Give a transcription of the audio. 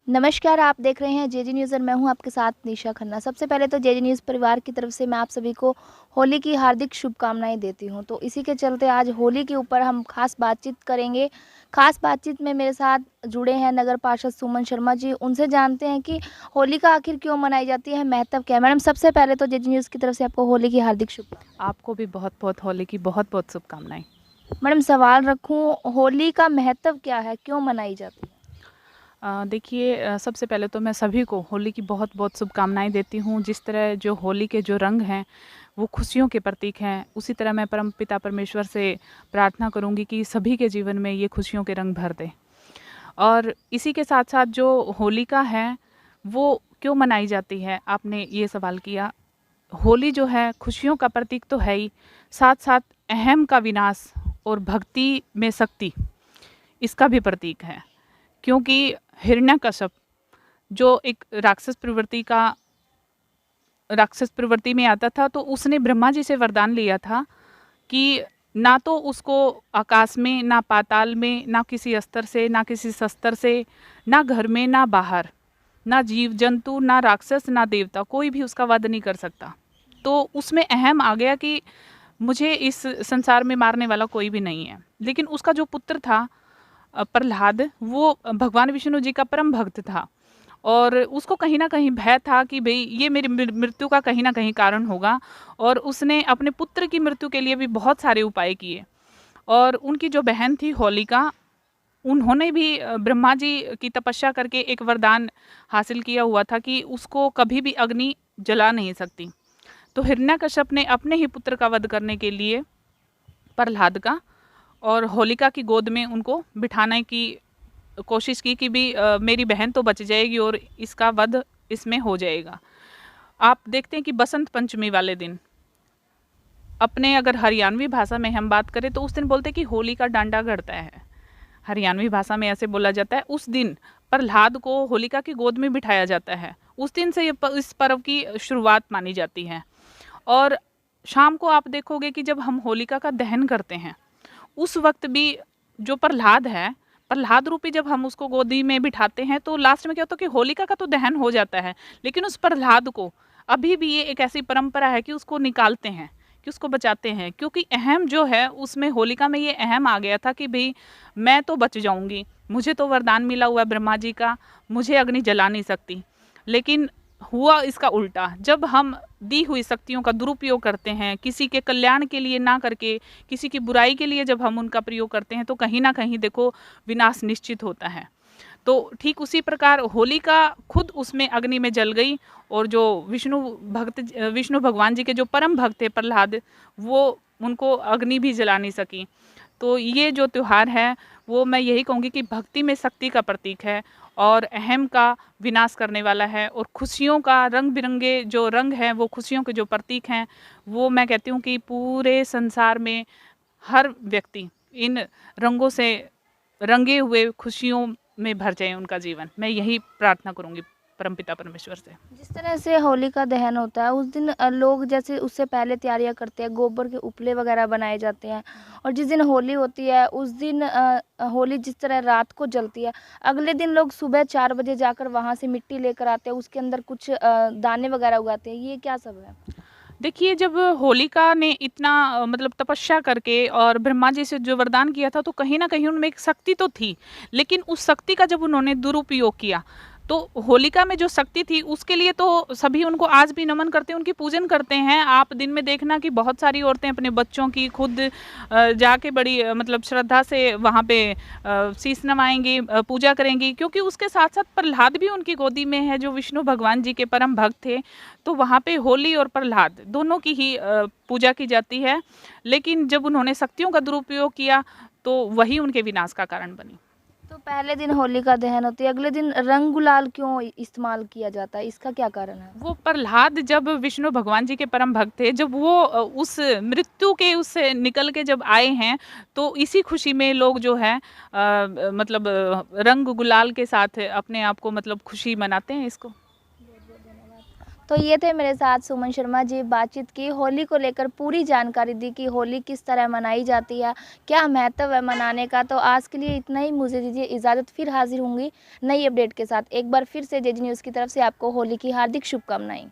नमस्कार, आप देख रहे हैं जेजे न्यूज़ और मैं हूं आपके साथ निशा खन्ना। सबसे पहले तो जेजे न्यूज़ परिवार की तरफ से मैं आप सभी को होली की हार्दिक शुभकामनाएं देती हूं। तो इसी के चलते आज होली के ऊपर हम खास बातचीत करेंगे। खास बातचीत में मेरे साथ जुड़े हैं नगर पार्षद सुमन शर्मा जी। उनसे जानते हैं कि होली का आखिर क्यों मनाई जाती है, महत्व क्या है। मैडम, सबसे पहले तो जेजे न्यूज़ की तरफ से आपको होली की हार्दिक शुभकामनाएं। आपको भी बहुत-बहुत होली की बहुत-बहुत शुभकामनाएँ। मैडम, सवाल रखूं, होली का महत्व क्या है, क्यों मनाई जाती है? देखिए, सबसे पहले तो मैं सभी को होली की बहुत-बहुत शुभकामनाएँ देती हूँ। जिस तरह जो होली के जो रंग हैं, वो खुशियों के प्रतीक हैं, उसी तरह मैं परमपिता परमेश्वर से प्रार्थना करूँगी कि सभी के जीवन में ये खुशियों के रंग भर दे। और इसी के साथ-साथ जो होलिका है, वो क्यों मनाई जाती है? आपने ये सवाल किया। होली जो है खुशियों का प्रतीक तो है ही, साथ-साथ अहम का विनाश और भक्ति में शक्ति, इसका भी प्रतीक है। क्योंकि हिरण्यकश्यप जो एक राक्षस प्रवृत्ति में आता था, तो उसने ब्रह्मा जी से वरदान लिया था कि ना तो उसको आकाश में, ना पाताल में, ना किसी अस्त्र से, ना किसी शस्त्र से, ना घर में, ना बाहर, ना जीव जंतु, ना राक्षस, ना देवता, कोई भी उसका वध नहीं कर सकता। तो उसमें अहम आ गया कि मुझे इस संसार में मारने वाला कोई भी नहीं है। लेकिन उसका जो पुत्र था प्रहलाद, वो भगवान विष्णु जी का परम भक्त था और उसको कहीं न कहीं भय था कि भई ये मेरी मृत्यु का कहीं न कहीं कारण होगा, और उसने अपने पुत्र की मृत्यु के लिए भी बहुत सारे उपाय किए। और उनकी जो बहन थी होलिका, उन्होंने भी ब्रह्मा जी की तपस्या करके एक वरदान हासिल किया हुआ था कि उसको कभी भी अग्नि जला नहीं सकती। तो हिरण्यकश्यप ने अपने ही पुत्र का वध करने के लिए प्रहलाद का और होलिका की गोद में उनको बिठाने की कोशिश की कि भी मेरी बहन तो बच जाएगी और इसका वध इसमें हो जाएगा। आप देखते हैं कि बसंत पंचमी वाले दिन, अपने अगर हरियाणवी भाषा में हम बात करें तो उस दिन बोलते हैं कि होली का डांडा गड़ता है। हरियाणवी भाषा में ऐसे बोला जाता है। उस दिन प्रहलाद को होलिका की गोद में बिठाया जाता है। उस दिन से इस पर्व की शुरुआत मानी जाती है। और शाम को आप देखोगे कि जब हम होलिका का दहन करते हैं, उस वक्त भी जो प्रहलाद है, प्रहलाद रूपी जब हम उसको गोदी में बिठाते हैं, तो लास्ट में क्या होता है कि होलिका का तो दहन हो जाता है, लेकिन उस प्रहलाद को अभी भी ये एक ऐसी परंपरा है कि उसको निकालते हैं, कि उसको बचाते हैं, क्योंकि अहम जो है उसमें होलिका में ये अहम आ गया था कि भई मैं तो बच जाऊँगी, मुझे तो वरदान मिला हुआ है ब्रह्मा जी का, मुझे अग्नि जला नहीं सकती। लेकिन हुआ इसका उल्टा, जब हम दी हुई शक्तियों का दुरुपयोग करते हैं, किसी के कल्याण के लिए ना करके किसी की बुराई के लिए जब हम उनका प्रयोग करते हैं, तो कहीं न कहीं देखो विनाश निश्चित होता है। तो ठीक उसी प्रकार होलिका खुद उसमें अग्नि में जल गई, और जो विष्णु भगवान जी के जो परम भक्त थे प्रहलाद, वो उनको अग्नि भी जला नहीं सकी। तो ये जो त्योहार है, वो मैं यही कहूँगी कि भक्ति में शक्ति का प्रतीक है और अहम का विनाश करने वाला है, और खुशियों का रंग-बिरंगे जो रंग हैं, वो खुशियों के जो प्रतीक हैं, वो मैं कहती हूँ कि पूरे संसार में हर व्यक्ति इन रंगों से रंगे हुए खुशियों में भर जाए उनका जीवन। मैं यही प्रार्थना करूँगी परमपिता परमेश्वर से। जिस तरह से होली का दहन होता है उस दिन लोग जैसे उससे पहले तैयारियां करते हैं, गोबर के उपले वगैरह बनाए जाते हैं। और जिस दिन होली होती है उस दिन होली जिस तरह रात को जलती है, अगले दिन लोग सुबह 4 बजे जाकर वहां से मिट्टी लेकर आते हैं, उसके अंदर कुछ दाने वगैरह उगाते हैं। ये क्या सब है? देखिए, जब होलिका ने इतना मतलब तपस्या करके और ब्रह्मा जी से जो वरदान किया था, तो कहीं न कहीं उनमें एक शक्ति तो थी। लेकिन उस शक्ति का जब उन्होंने दुरुपयोग किया, तो होलिका में जो शक्ति थी उसके लिए तो सभी उनको आज भी नमन करते हैं, उनकी पूजन करते हैं। आप दिन में देखना कि बहुत सारी औरतें अपने बच्चों की खुद जाके बड़ी मतलब श्रद्धा से वहाँ पे शीश नवाएँगी, पूजा करेंगी, क्योंकि उसके साथ-साथ प्रहलाद भी उनकी गोदी में है, जो विष्णु भगवान जी के परम भक्त थे। तो वहाँ पे होली और प्रहलाद दोनों की ही पूजा की जाती है। लेकिन जब उन्होंने शक्तियों का दुरुपयोग किया, तो वही उनके विनाश का कारण बनी। तो पहले दिन होली का दहन होती है, अगले दिन रंग गुलाल क्यों इस्तेमाल किया जाता है, इसका क्या कारण है? वो प्रहलाद जब विष्णु भगवान जी के परम भक्त थे, जब वो उस मृत्यु के उससे निकल के जब आए हैं, तो इसी खुशी में लोग जो है मतलब रंग गुलाल के साथ अपने आप को मतलब खुशी मनाते हैं इसको। तो ये थे मेरे साथ सुमन शर्मा जी, बातचीत की, होली को लेकर पूरी जानकारी दी कि होली किस तरह मनाई जाती है, क्या महत्व है मनाने का। तो आज के लिए इतना ही, मुझे दीजिए इजाज़त, फिर हाजिर होंगी नई अपडेट के साथ। एक बार फिर से जेजी न्यूज़ की तरफ से आपको होली की हार्दिक शुभकामनाएं।